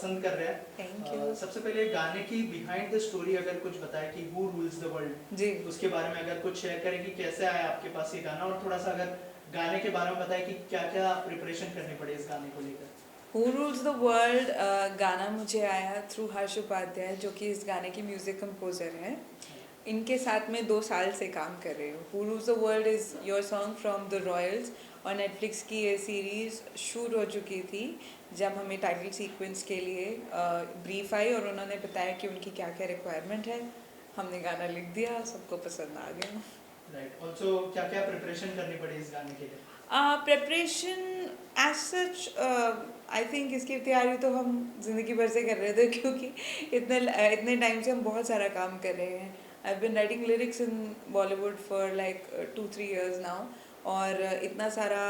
पसंद कर रहे हैं। Thank you. सबसे पहले गाने की बिहाइंड द स्टोरी अगर कुछ बताए कि हु रूल्स द वर्ल्ड जी, उसके बारे में अगर कुछ शेयर करें कि कैसे आया आपके पास ये गाना, और थोड़ा सा अगर गाने के बारे में बताएं कि क्या क्या प्रिपरेशन करनी पड़ी इस गाने को लेकर। हु रूल्स द वर्ल्ड गाना मुझे आया थ्रू हर्ष उपाध्याय, जो कि इस गाने की म्यूज़िक कंपोज़र हैं। इनके साथ में 2 साल से काम कर रही हूँ। Who rules the world is your song from the Royals, और नेटफ्लिक्स की ये सीरीज़ शूट हो चुकी थी जब हमें टाइटल सीक्वेंस के लिए ब्रीफ आई और उन्होंने बताया कि उनकी क्या क्या रिक्वायरमेंट है। हमने गाना लिख दिया, सबको पसंद आ गया। राइट, ऑल्सो क्या क्या प्रिपरेशन करनी पड़ी इस गाने के लिए? Preparation as such, I think इसकी तैयारी तो हम ज़िंदगी भर से कर रहे थे, क्योंकि इतने टाइम से हम बहुत सारा काम कर रहे हैं। I been writing lyrics in Bollywood for like 2-3 years now, और इतना सारा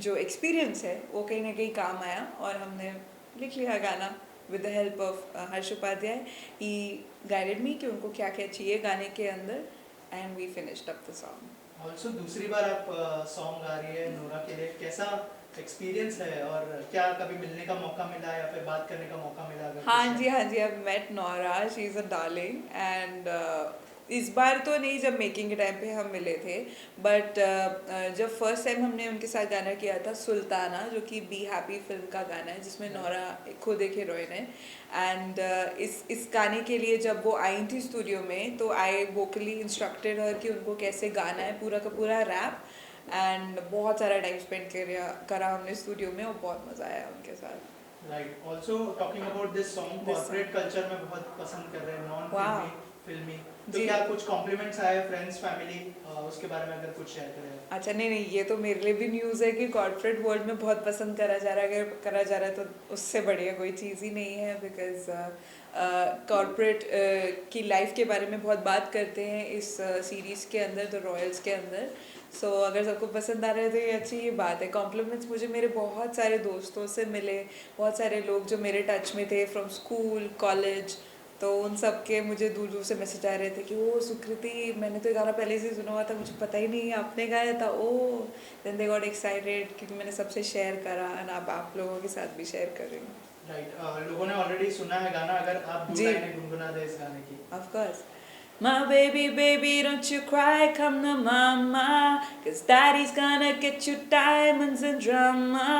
जो एक्सपीरियंस है वो कहीं ना कहीं काम आया और हमने लिख लिया गाना with the help of Harsh Upadhyay. He guided me कि उनको क्या क्या चाहिए गाने के अंदर, and we finished up the song. Also दूसरी बार आप सॉन्ग गा रही है नोरा के लिए, कैसा एक्सपीरियंस है और क्या कभी मिलने का मौका मिला या फिर बात करने का मौका मिला? अगर हाँ जी, हाँ जी, I met Nora, she is a darling. And इस बार तो नहीं, जब मेकिंग के टाइम पे हम मिले थे, बट जब फर्स्ट टाइम हमने उनके साथ गाना किया था सुल्ताना, जो कि बी हैप्पी फिल्म का गाना है जिसमें नोरा खुद एक हीरोइन है। एंड इस गाने के लिए जब वो आई थी स्टूडियो में, तो आई वोकली इंस्ट्रक्टेड हर कि उनको कैसे गाना है, पूरा का पूरा रैप। एंड बहुत सारा टाइम स्पेंड करा हमने स्टूडियो में, और बहुत मज़ा आया उनके साथ। Right, also talking about this song, corporate culture में बहुत पसंद कर रहे हैं, नॉन फिल्मी फिल्मी, तो जी। क्या कुछ कॉम्प्लीमेंट्स आए फ्रेंड्स फैमिली, उसके बारे में अगर कुछ शेयर करें? अच्छा, नहीं, ये तो मेरे लिए भी न्यूज़ है कि कॉर्पोरेट वर्ल्ड में बहुत पसंद करा जा रहा है। अगर करा जा रहा है तो उससे बढ़िया कोई चीज़ ही नहीं है, बिकॉज कॉर्पोरेट की लाइफ के बारे में बहुत बात करते हैं इस सीरीज़ के अंदर, द रॉयल्स के अंदर। सो अगर सबको पसंद आ रहा है तो ये अच्छी ये बात है। कॉम्प्लीमेंट्स मुझे मेरे बहुत सारे दोस्तों से मिले, बहुत सारे लोग जो मेरे टच में थे फ्रॉम स्कूल कॉलेज, तो उन सब के मुझे दूर दूर से मैसेज आ रहे थे कि ओ सुकृति, मैंने तो ये गाना पहले से सुना हुआ था, मुझे पता ही नहीं आपने गाया था। ओ देन दे गॉट एक्साइटेड क्योंकि मैंने सबसे शेयर करा, एंड अब आप लोगों के साथ भी शेयर कर रही हूँ। राइट, लोगों ने ऑलरेडी सुना है गाना, अगर आप 2 जी, लाइनें गुनगुना दें इस गाने की। Of course. My baby, baby, don't you cry, come to mama, 'cause daddy's gonna get you diamonds and drama.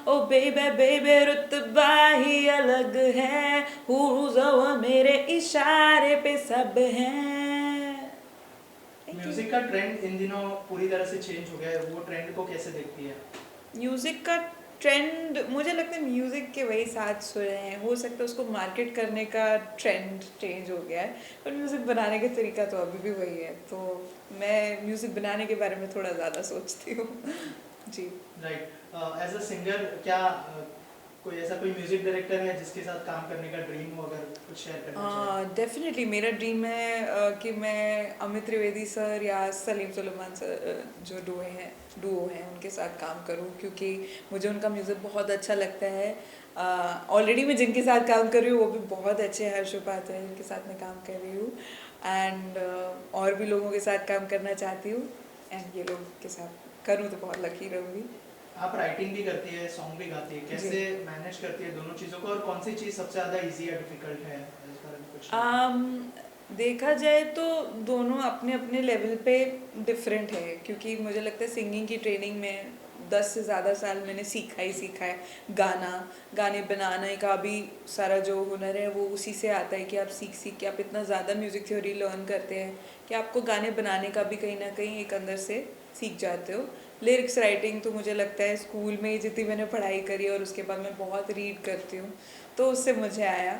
Oh baby, baby, रुतबा ही अलग है, हुआ मेरे इशारे पे सब हैं। म्यूजिक का ट्रेंड इन दिनों पूरी तरह से चेंज हो गया है, वो ट्रेंड को कैसे देखती है? म्यूज़िक का ट्रेंड, मुझे लगता है म्यूज़िक के वही 7 सुर हैं। हो सकता है उसको मार्केट करने का ट्रेंड चेंज हो गया है, पर म्यूज़िक बनाने का तरीका तो अभी भी वही है। तो मैं म्यूज़िक बनाने के बारे में थोड़ा ज़्यादा सोचती हूँ। जी। राइट, एज अ सिंगर क्या कोई म्यूजिक डायरेक्टर है जिसके साथ काम करने का ड्रीम हो, अगर कुछ शेयर करना चाहें? डेफिनेटली मेरा ड्रीम है कि मैं अमित त्रिवेदी सर या सलीम सुलेमान सर, जो डुओ हैं उनके साथ काम करूं, क्योंकि मुझे उनका म्यूज़िक बहुत अच्छा लगता है। ऑलरेडी मैं जिनके साथ काम कर रही हूँ वो भी बहुत अच्छे हैं, हर्ष उपाध्याय जिनके साथ मैं काम कर रही हूँ, एंड और भी लोगों के साथ काम करना चाहती हूँ, एंड ये लोग के साथ करूँ तो बहुत लकी रहूँगी। आप राइटिंग भी करती है, सॉन्ग भी गाती है, कैसे मैनेज करती है दोनों चीज़ों को, और कौन सी चीज़ सबसे ज़्यादा इजी या डिफिकल्ट है इस बारे में कुछ? देखा जाए तो दोनों अपने अपने लेवल पे डिफरेंट है, क्योंकि मुझे लगता है सिंगिंग की ट्रेनिंग में 10 से ज़्यादा साल मैंने सीखा है। गाने बनाने का भी सारा जो हुनर है वो उसी से आता है कि आप सीख के आप इतना ज़्यादा म्यूज़िक थ्योरी लर्न करते हैं कि आपको गाने बनाने का भी कहीं ना कहीं एक अंदर से सीख जाते हो। लिरिक्स राइटिंग तो मुझे लगता है स्कूल में ही जितनी मैंने पढ़ाई करी और उसके बाद मैं बहुत रीड करती हूँ, तो उससे मुझे आया,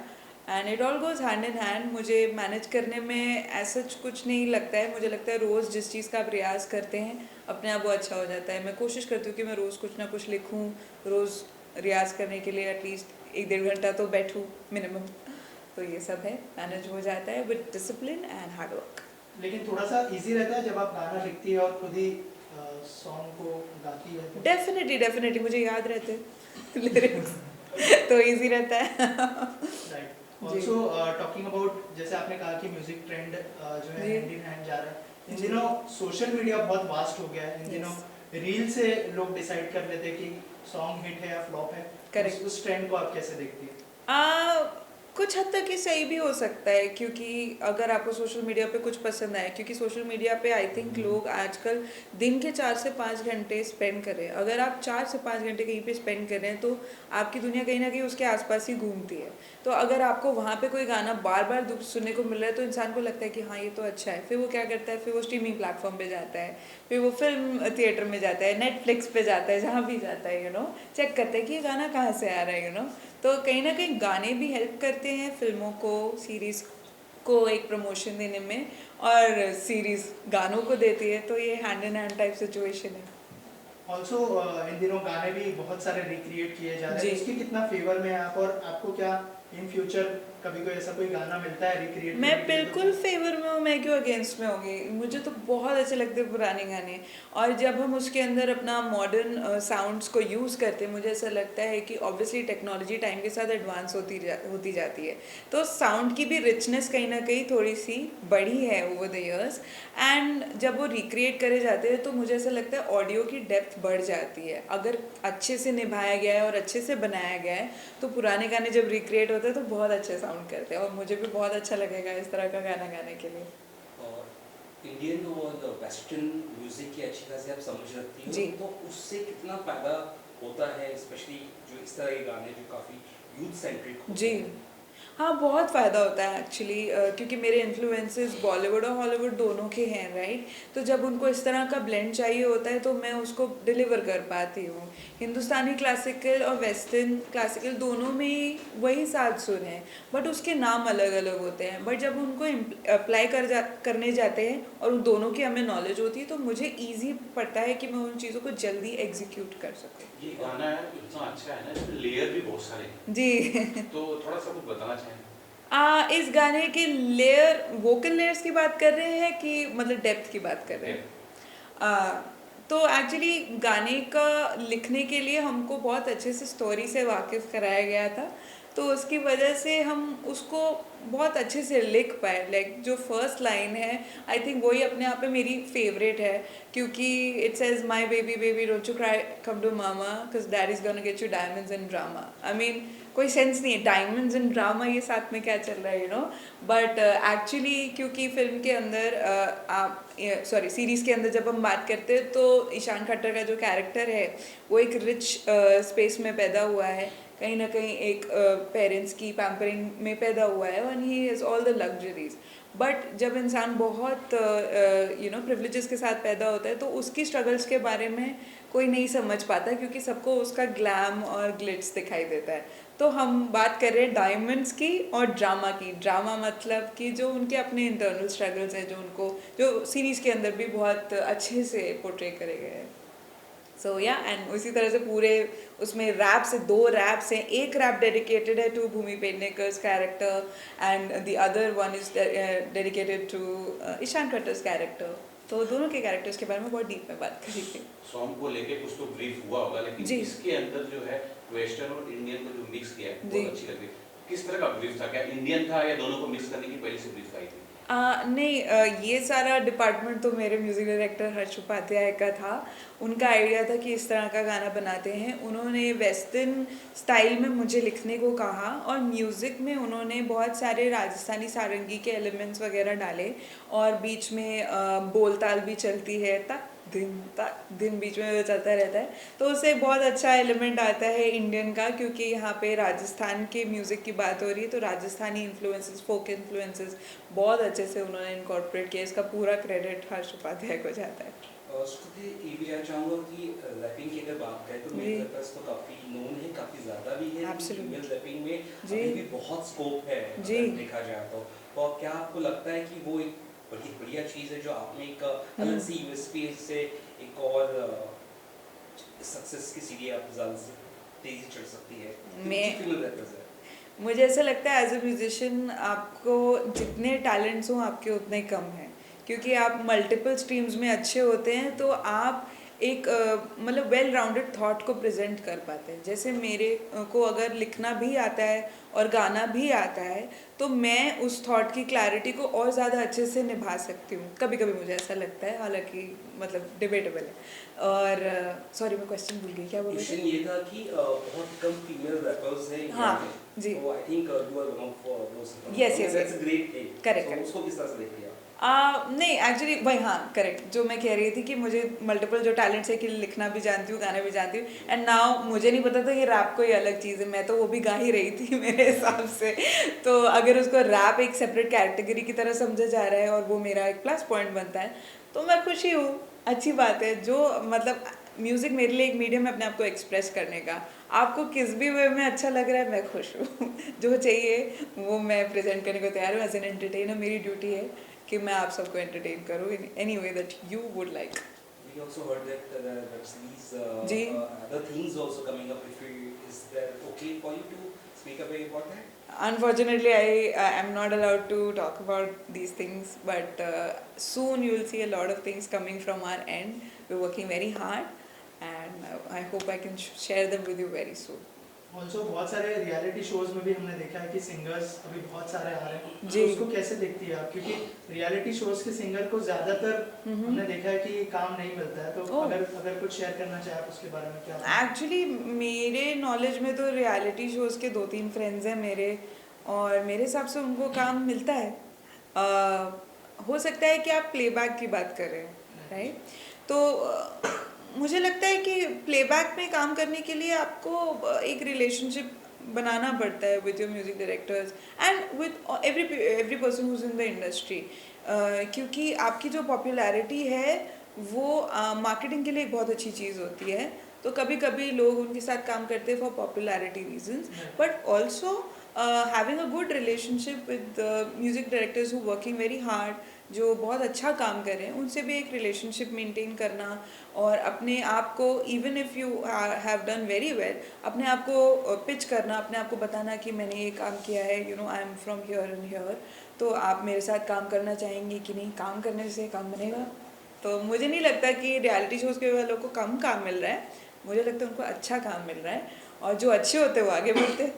and it all goes hand in hand. मुझे मैनेज करने में ऐसा कुछ नहीं लगता है। मुझे लगता है रोज़ जिस चीज़ का आप रियाज करते हैं अपने आप वो अच्छा हो जाता है। मैं कोशिश करती हूँ कि मैं रोज़ कुछ ना कुछ लिखूँ, रोज़ रियाज करने के लिए एटलीस्ट 1-1.5 घंटा तो बैठूँ मिनिमम। तो ये सब है, मैनेज हो जाता है with discipline and hard work. लेकिन थोड़ा सा इजी रहता है जब आप गाना लिखती है और खुद ही सॉन्ग को गाती है तो? डेफिनेटली मुझे याद रहते लिरिक्स तो इजी रहता है। राइट, ऑल्सो टॉकिंग अबाउट, जैसे आपने कहा कि म्यूजिक ट्रेंड जो है हैंड इन हैंड जा रहा है इन दिनों, सोशल मीडिया बहुत वास्ट हो गया है इन दिनों, रील से लोग डिसाइड कर लेते हैं कि सॉन्ग हिट है या फ्लॉप है। करेक्ट। उस ट्रेंड को आप कैसे देखती हैं? कुछ हद तक ये सही भी हो सकता है, क्योंकि अगर आपको सोशल मीडिया पे कुछ पसंद आए, क्योंकि सोशल मीडिया पे आई थिंक लोग आजकल दिन के 4 से 5 घंटे स्पेंड कर रहे हैं। अगर आप 4 से 5 घंटे कहीं पे स्पेंड कर रहे हैं तो आपकी दुनिया कहीं ना कहीं उसके आसपास ही घूमती है। तो अगर आपको वहाँ पे कोई गाना बार बार सुनने को मिल रहा है तो इंसान को लगता है कि हाँ ये तो अच्छा है। फिर वो क्या करता है, फिर वो स्ट्रीमिंग प्लेटफॉर्म पे जाता है, फिर वो फिल्म थिएटर में जाता है, नेटफ्लिक्स पे जाता है, जहाँ भी जाता है चेक करता है कि ये गाना कहाँ से आ रहा है। तो कहीं ना कहीं गाने भी हेल्प करते हैं फिल्मों को, सीरीज़ को एक प्रमोशन देने में, और सीरीज़ गानों को देती है। तो ये hand in hand type situation है। ऑल्सो इन दिनों गाने भी बहुत सारे रिक्रिएट किए जा रहे जी। हैं, उसकी कितना फेवर में है आप, और आपको क्या इन फ्यूचर कभी कोई ऐसा कोई गाना मिलता है रिक्रिएट मैं करने के लिए तो बिल्कुल फेवर में हूँ, मैं क्यों अगेंस्ट में होगी। मुझे तो बहुत अच्छे लगते हैं पुराने गाने, और जब हम उसके अंदर अपना मॉडर्न साउंड्स को यूज़ करते हैं, मुझे ऐसा लगता है कि ऑब्वियसली टेक्नोलॉजी टाइम के साथ एडवांस होती जाती है, तो साउंड की भी रिचनेस कहीं ना कहीं थोड़ी सी बढ़ी है ओवर द ईयर्स। एंड जब वो रिक्रिएट करे जाते हैं तो मुझे ऐसा लगता है ऑडियो की डेप्थ बढ़ जाती है। अगर अच्छे से निभाया गया है और अच्छे से बनाया गया है तो पुराने गाने जब रिक्रिएट होते हैं तो बहुत अच्छे साउंड करते हैं, और मुझे भी बहुत अच्छा लगेगा इस तरह का गाना गाने के लिए। और इंडियन और वेस्टर्न म्यूजिक की अच्छी खासी आप समझ रखती जी। हो, तो उससे कितना फायदा होता है, स्पेशली जो इस तरह के गाने जो काफ़ी यूथ सेंट्रिक होते जी हैं? हाँ, बहुत फ़ायदा होता है एक्चुअली, क्योंकि मेरे इन्फ्लुएंसेस बॉलीवुड और हॉलीवुड दोनों के हैं, राइट। तो जब उनको इस तरह का ब्लेंड चाहिए होता है तो मैं उसको डिलीवर कर पाती हूँ। हिंदुस्तानी क्लासिकल और वेस्टर्न क्लासिकल दोनों में ही वही सात सुर हैं, बट उसके नाम अलग अलग होते हैं। बट जब उनको अप्लाई करने जाते हैं और उन दोनों की हमें नॉलेज होती है तो मुझे ईजी पड़ता है कि मैं उन चीज़ों को जल्दी एग्जीक्यूट कर सकूँ। ये गाना इतना अच्छा है ना, इसमें लेयर भी बहुत सारे हैं, जी। तो थोड़ा सा कुछ बताना चाहें? इस गाने के लेयर, वोकल लेयर्स की बात कर रहे हैं कि मतलब डेप्थ की बात कर रहे हैं? तो एक्चुअली गाने का लिखने के लिए हमको बहुत अच्छे से स्टोरी से वाकिफ़ कराया गया था, तो उसकी वजह से हम उसको बहुत अच्छे से लिख पाए। लाइक जो फर्स्ट लाइन है, आई थिंक वही अपने आप में मेरी फेवरेट है, क्योंकि it says my baby baby don't you cry come to mama because dad is gonna get you diamonds and drama. I mean कोई सेंस नहीं है डायमंड्स एंड ड्रामा ये साथ में क्या चल रहा है, बट एक्चुअली क्योंकि फिल्म के अंदर आप सीरीज़ के अंदर जब हम बात करते हैं तो ईशान खट्टर का जो कैरेक्टर है वो एक रिच स्पेस में पैदा हुआ है, कहीं ना कहीं एक पेरेंट्स की पैम्परिंग में पैदा हुआ है, and he has all the luxuries. But जब इंसान बहुत प्रिविलेजेस के साथ पैदा होता है तो उसकी स्ट्रगल्स के बारे में कोई नहीं समझ पाता, क्योंकि सबको उसका ग्लैम और ग्लिट्स दिखाई देता है। तो हम बात कर रहे हैं डायमंड्स की और ड्रामा की। ड्रामा मतलब कि जो उनके अपने इंटरनल स्ट्रगल्स हैं, जो सीरीज़ के अंदर भी बहुत अच्छे से पोर्ट्रे करे गए हैं। सो या एंड उसी तरह से पूरे उसमें रैप से 2 रैप्स हैं। एक रैप डेडिकेटेड है to Bhumi Pednekar's character and the other one is dedicated to Ishaan Khatter's character. तो दोनों के कैरेक्टर्स के बारे में बहुत डीप में बात करी थी। सॉन्ग को लेके कुछ तो ब्रीफ हुआ होगा, लेकिन जी। इसके अंदर जो है वेस्टर्न और इंडियन को जो मिक्स किया है जी। बहुत अच्छी लगी। किस तरह का ब्रीफ था, क्या इंडियन था या दोनों को मिक्स करने की पहले से ब्रीफ आई थी? नहीं, ये सारा डिपार्टमेंट तो मेरे म्यूज़िक डायरेक्टर हर्ष उपाध्याय का था। उनका आइडिया था कि इस तरह का गाना बनाते हैं। उन्होंने वेस्टर्न स्टाइल में मुझे लिखने को कहा, और म्यूज़िक में उन्होंने बहुत सारे राजस्थानी सारंगी के एलिमेंट्स वगैरह डाले, और बीच में बोलताल भी चलती है, तक दिन बीच में चलता रहता है, तो उससे बहुत अच्छा एलिमेंट आता है इंडियन का। क्योंकि यहाँ पे राजस्थान के म्यूज़िक की बात हो रही है तो राजस्थानी इन्फ्लुएंसेस, फोक इन्फ्लुएंसेस बहुत अच्छे से उन्होंने इनकॉर्पोरेट किया। इसका पूरा क्रेडिट हर्ष उपाध्याय को जाता है। स्तुति, ये भी जानना चाहूँगा कि रैपिंग की अगर बात करें तो जी। मेरे पास तो काफ़ी नोन है, काफ़ी ज़्यादा भी है, लेकिन Absolutely। फीमेल रैपिंग में जी। अभी भी बहुत स्कोप है जी। अगर देखा जाए तो। और क्या आपको लगता है कि वो एक बड़ी बढ़िया चीज़ है जो आपने एक अलग सी यूएसपी से एक और सक्सेस की सीढ़ी आप ज़्यादा से तेज़ी चढ़ सकती है? मैं- फीमेल रैपर्स है। मुझे ऐसा लगता है एज अ म्यूजिशियन आपको जितने टैलेंट्स हों आपके उतने कम हैं, क्योंकि आप मल्टीपल स्ट्रीम्स में अच्छे होते हैं तो आप एक मतलब वेल राउंडेड थॉट को प्रेजेंट कर पाते हैं। जैसे मेरे को अगर लिखना भी आता है और गाना भी आता है तो मैं उस थॉट की क्लैरिटी को और ज़्यादा अच्छे से निभा सकती हूँ। कभी कभी मुझे ऐसा लगता है, हालांकि मतलब डिबेटेबल है। और सॉरी मैं क्वेश्चन भूल गई, क्या बोल रही क्वेश्चन थी? ये था कि बहुत कम फीमेल रैपर्स हैं इंडिया हाँ, में, जी। तो I think you are one of those. Yes, yes, that's yes. A great thing. Correct, तो correct. उसको किस तरह से देखते हैं आप? नहीं एक्चुअली वही, हाँ करेक्ट, जो मैं कह रही थी कि मुझे मल्टीपल जो टैलेंट्स है कि लिखना भी जानती हूँ, गाना भी जानती हूँ, एंड नाउ मुझे नहीं पता था कि रैप कोई अलग चीज़ है, मैं तो वो भी गा ही रही थी मेरे हिसाब से। तो अगर उसको रैप एक सेपरेट कैटेगरी की तरह समझा जा रहा है और वो मेरा एक प्लस पॉइंट बनता है, तो मैं खुशी हूँ, अच्छी बात है। जो मतलब म्यूज़िक मेरे लिए एक मीडियम है अपने आप को एक्सप्रेस करने का, आपको किस भी वे में अच्छा लग रहा है मैं खुश हूँ। जो चाहिए वो मैं प्रेजेंट करने को तैयार हूँ। एज एन एंटरटेनर मेरी ड्यूटी है कि मैं आप सबको एंटरटेन करूँ in any way that you would like. We also heard that there's these जी। other things also coming up. Is that okay for you to speak away about that? Unfortunately, I am not allowed to talk about these things, but soon you will see a lot of things coming from our end. We're working very hard, and I hope I can share them with you very soon. Also बहुत सारे reality shows में भी हमने देखा है कि singers अभी बहुत सारे आ रहे हैं, जी। तो उसको कैसे देखती है आप? क्योंकि रियलिटी शोज के सिंगर को ज्यादातर हमने देखा है कि काम नहीं मिलता है, तो ओह। अगर कुछ शेयर करना चाहे आप उसके बारे में क्या? एक्चुअली मेरे नॉलेज में तो रियलिटी शोज़ के 2-3 फ्रेंड्स हैं मेरे, और मेरे हिसाब से उनको काम मिलता है। हो सकता है कि आप प्लेबैक की बात कर रहे हैं, राइट? तो मुझे लगता है कि प्लेबैक में काम करने के लिए आपको एक रिलेशनशिप बनाना पड़ता है with your music directors and with every person who's in the industry, क्योंकि आपकी जो पॉपुलैरिटी है वो मार्केटिंग के लिए एक बहुत अच्छी चीज़ होती है। तो कभी कभी लोग उनके साथ काम करते हैं for popularity reasons, but also having a good relationship with music directors who working very hard, जो बहुत अच्छा काम कर रहे हैं, उनसे भी एक रिलेशनशिप मेंटेन करना और अपने आप को even if you have done very well, अपने आप को पिच करना, अपने आप को बताना कि मैंने ये काम किया है, you know I am from here and here, तो आप मेरे साथ काम करना चाहेंगे कि नहीं? काम करने से काम बनेगा। तो मुझे नहीं लगता कि रियलिटी शोज़ के वालों को कम काम मिल रहा है, मुझे लगता है उनको अच्छा काम मिल रहा है, और जो अच्छे होते हैं वो आगे बढ़ते हैं।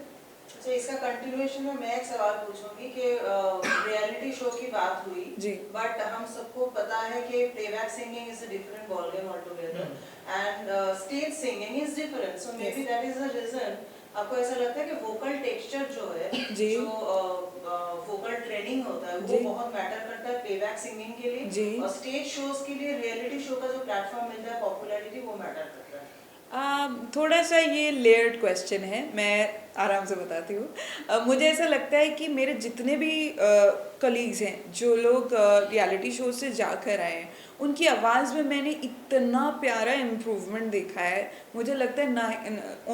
अच्छा, इसका कंटिन्यूएशन में मैं एक सवाल पूछूंगी कि रियलिटी शो की बात हुई जी। बट हम सबको पता है कि playback singing is a different ball game altogether and stage singing is different, so maybe that is the reason आपको ऐसा लगता है कि वोकल टेक्सचर जो है, जी। जो वोकल ट्रेनिंग होता है वो जी। बहुत मैटर करता है प्लेबैक सिंगिंग के लिए, जी। और स्टेज शोज के लिए रियलिटी शो का जो प्लेटफॉर्म मिलता है पॉपुलैरिटी वो मैटर करता है। थोड़ा सा ये लेयर्ड क्वेश्चन है, मैं आराम से बताती हूँ। मुझे ऐसा लगता है कि मेरे जितने भी कलीग्स हैं जो लोग रियलिटी शो से जाकर आए हैं, उनकी आवाज़ में मैंने इतना प्यारा इम्प्रूवमेंट देखा है। मुझे लगता है ना,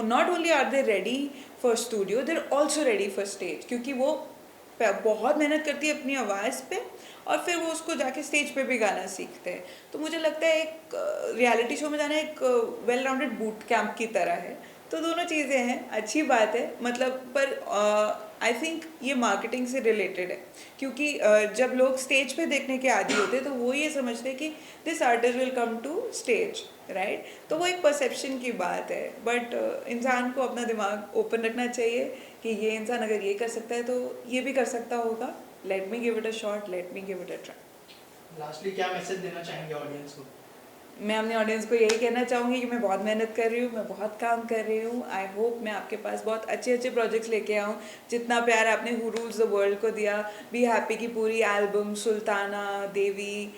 not only are they ready for studio, they are also ready for stage, क्योंकि वो बहुत मेहनत करती है अपनी आवाज़ पे, और फिर वो उसको जाके स्टेज पे भी गाना सीखते हैं। तो मुझे लगता है एक रियलिटी शो में जाना एक वेल राउंडेड बूट कैंप की तरह है। तो दोनों चीज़ें हैं, अच्छी बात है, मतलब पर आई थिंक ये मार्केटिंग से रिलेटेड है, क्योंकि जब लोग स्टेज पे देखने के आदी होते हैं तो वो ये समझते हैं कि this artist will come to stage, right? तो वो एक परसेप्शन की बात है, बट इंसान को अपना दिमाग ओपन रखना चाहिए कि ये इंसान अगर ये कर सकता है तो ये भी कर सकता होगा। Let me give it a shot, let me give it a try. Lastly क्या मैसेज देना चाहेंगे ऑडियंस को? मैं अपने ऑडियंस को यही कहना चाहूँगी कि मैं बहुत मेहनत कर रही हूँ, मैं बहुत काम कर रही हूँ। आई होप मैं आपके पास बहुत अच्छे अच्छे प्रोजेक्ट्स लेके आऊँ। जितना प्यार आपने हु रूल्स द वर्ल्ड को दिया, बी हैप्पी की पूरी एल्बम, सुल्ताना, देवी,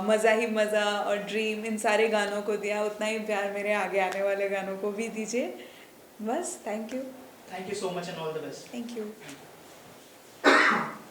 मज़ा ही मज़ा और ड्रीम, इन सारे गानों को दिया, उतना ही प्यार मेरे आगे आने वाले गानों को भी दीजिए। बस, thank you thank you so much and all the best. Thank you.